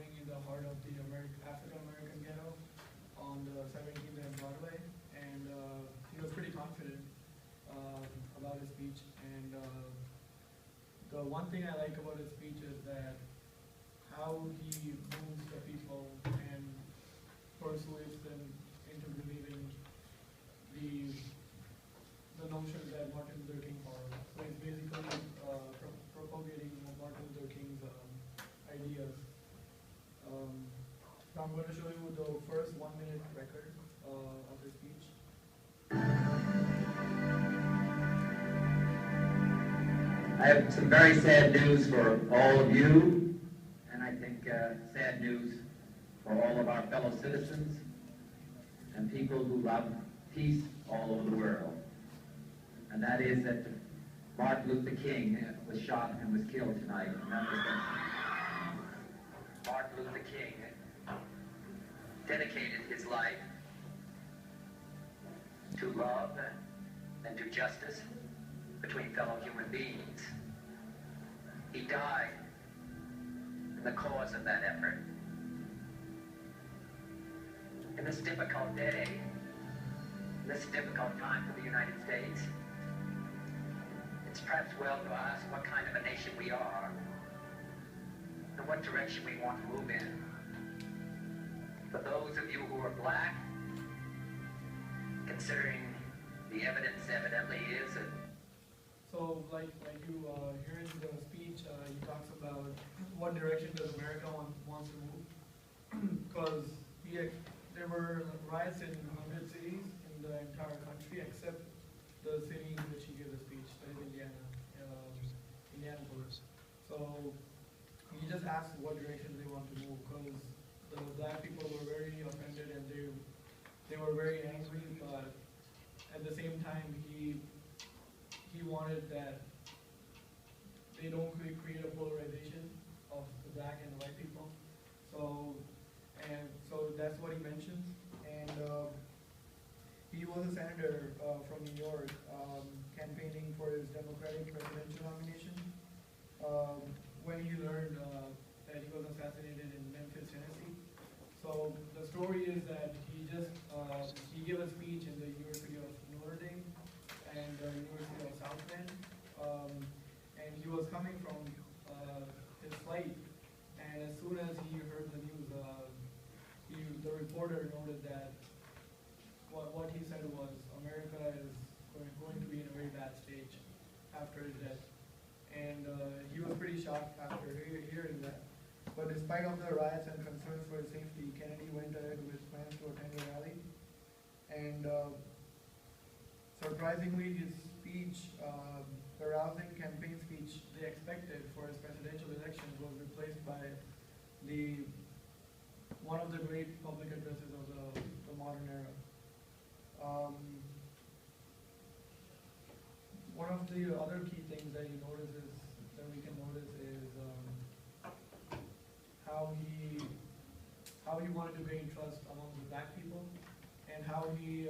happening in the heart of the African-American ghetto on the 17th and Broadway, and he was pretty confident about his speech. And the one thing I like about his speech is that how he moves the people and persuades them into believing the notion that Martin Luther King followed. So it's basically propagating Martin Luther King's ideas. So I'm going to show you the first 1 minute record of his speech. I have some very sad news for all of you, and I think sad news for all of our fellow citizens and people who love peace all over the world. And that is that Martin Luther King was shot and was killed tonight in Memphis. Martin Luther King dedicated his life to love and to justice between fellow human beings. He died in the cause of that effort. In this difficult day, in this difficult time for the United States, it's perhaps well to ask what kind of a nation we are and what direction we want to move in. For those of you who are black, considering the evidence evidently is that so, like you hear in the speech, he talks about what direction does America wants to move, because there were riots in 100 cities in the entire country except the city in which he gave the speech, that is Indianapolis. So he just asked what direction they want to move, because the black people were very offended and they were very angry, but at the same time he wanted that they don't create a polarization of the black and the white people. So that's what he mentions. And he was a senator from New York, campaigning for his Democratic presidential nomination. When he learned that he was assassinated in Memphis, Tennessee. So the story is that he gave a speech in the University of Notre Dame and the University of South Bend, and he was coming from his flight, and as soon as he heard the news, the reporter noted that what he said was America is going to be in a very bad stage after his death, and he was pretty shocked after hearing that. But despite of the riots and concerns for his safety, Kennedy went ahead with plans to attend the rally, and surprisingly, his speech, the rousing campaign speech they expected for his presidential election, was replaced by one of the great public addresses of the modern era. One of the other key things that we can notice is how he wanted to gain trust among the black people, and how he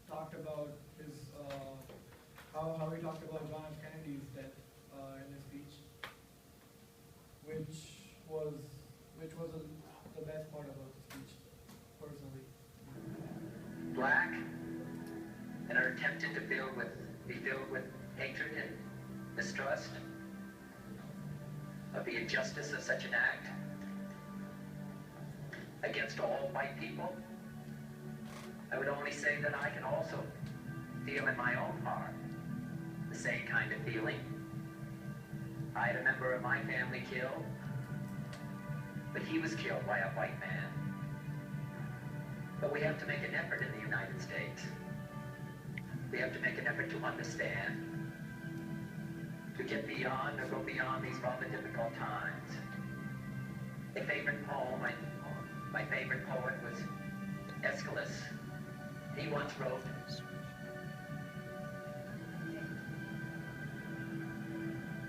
talked about John F. Kennedy's death in his speech, which was the best part about the speech, personally. black and are tempted to be filled with hatred and mistrust of the injustice of such an act against all white people, I would only say that I can also feel in my own heart the same kind of feeling. I had a member of my family killed, but he was killed by a white man. But we have to make an effort in the United States. We have to make an effort to understand, to get beyond or go beyond these rather difficult times. A favorite poem, my favorite poet was Aeschylus. He once wrote,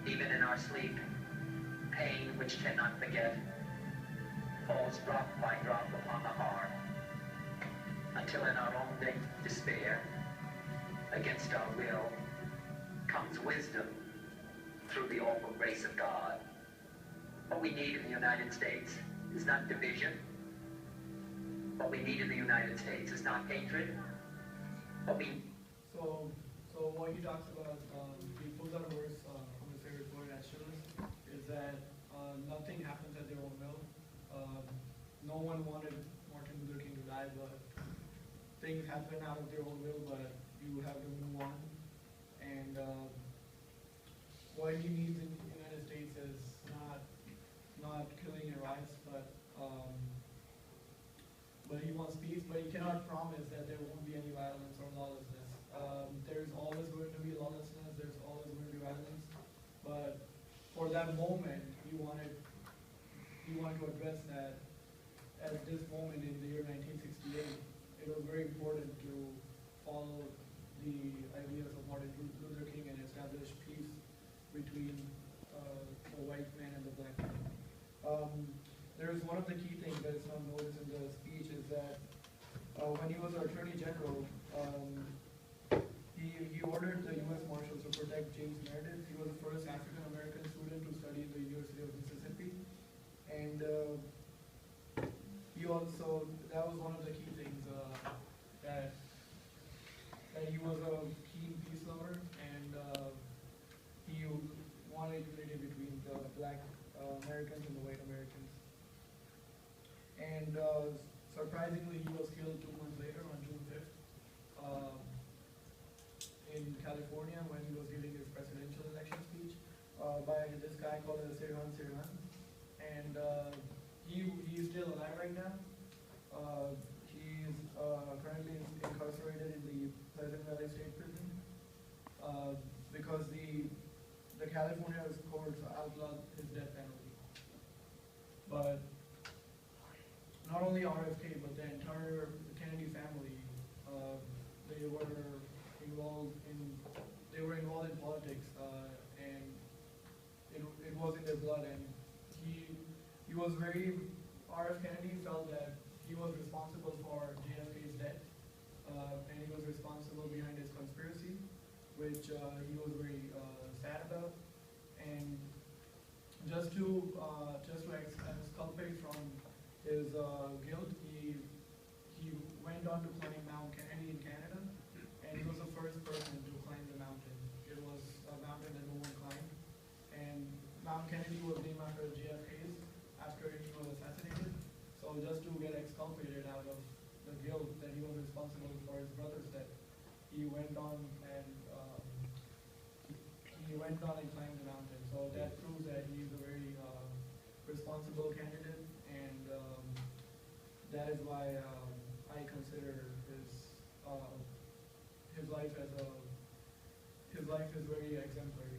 "Even in our sleep, pain which cannot forget falls drop by drop upon the heart, until in our own despair, against our will, comes wisdom through the awful grace of God." What we need in the United States is not division. What we need in the United States is not hatred. What we So what he talks about, he pulls out a verse from his favorite poet, Aeschylus, is that nothing happens at their own will. No one wanted Martin Luther King to die, but things happen out of their own will, but you have to move on. And what he needs in the United States is not killing and riots, but he wants peace, but he cannot promise that there won't be any violence or lawlessness. There's always going to be lawlessness, there's always going to be violence, but for that moment, he wanted to address that at this moment in the year 1968. It was very important to follow the ideas of Martin Luther King and establish peace between the white man and the black man. There's one of the key things that is not noticed in the speech is that when he was Attorney General, he ordered the U.S. Marshals to protect James Meredith. He was the first African-American student to study at the University of Mississippi. And he also, that was one of the key things, that he was a keen peace lover, and he wanted unity between the black Americans and the white Americans. And surprisingly, he was killed 2 months later on June 5th in California when he was giving his presidential election speech by this guy called Sirhan Sirhan. And he's still alive right now. He's currently incarcerated in the Pleasant Valley State Prison because the California courts outlawed his death penalty. But not only RFK, but the entire Kennedy family, they were involved in politics, and it was in their blood. And he was very, RF Kennedy felt that he was responsible for JFK's death, and he was responsible behind his conspiracy, which he was very sad about. And just to exculpate from his guilt, he went on to climb Mount Kennedy in Canada, and he was the first person to climb the mountain. It was a mountain that no one climbed, and Mount Kennedy was named after JFK's after he was assassinated. So just to get exculpated out of the guilt that he was responsible for his brother's death, he went on and climbed the mountain. So that proves that he's a very responsible candidate, and that is why I consider his life is very exemplary.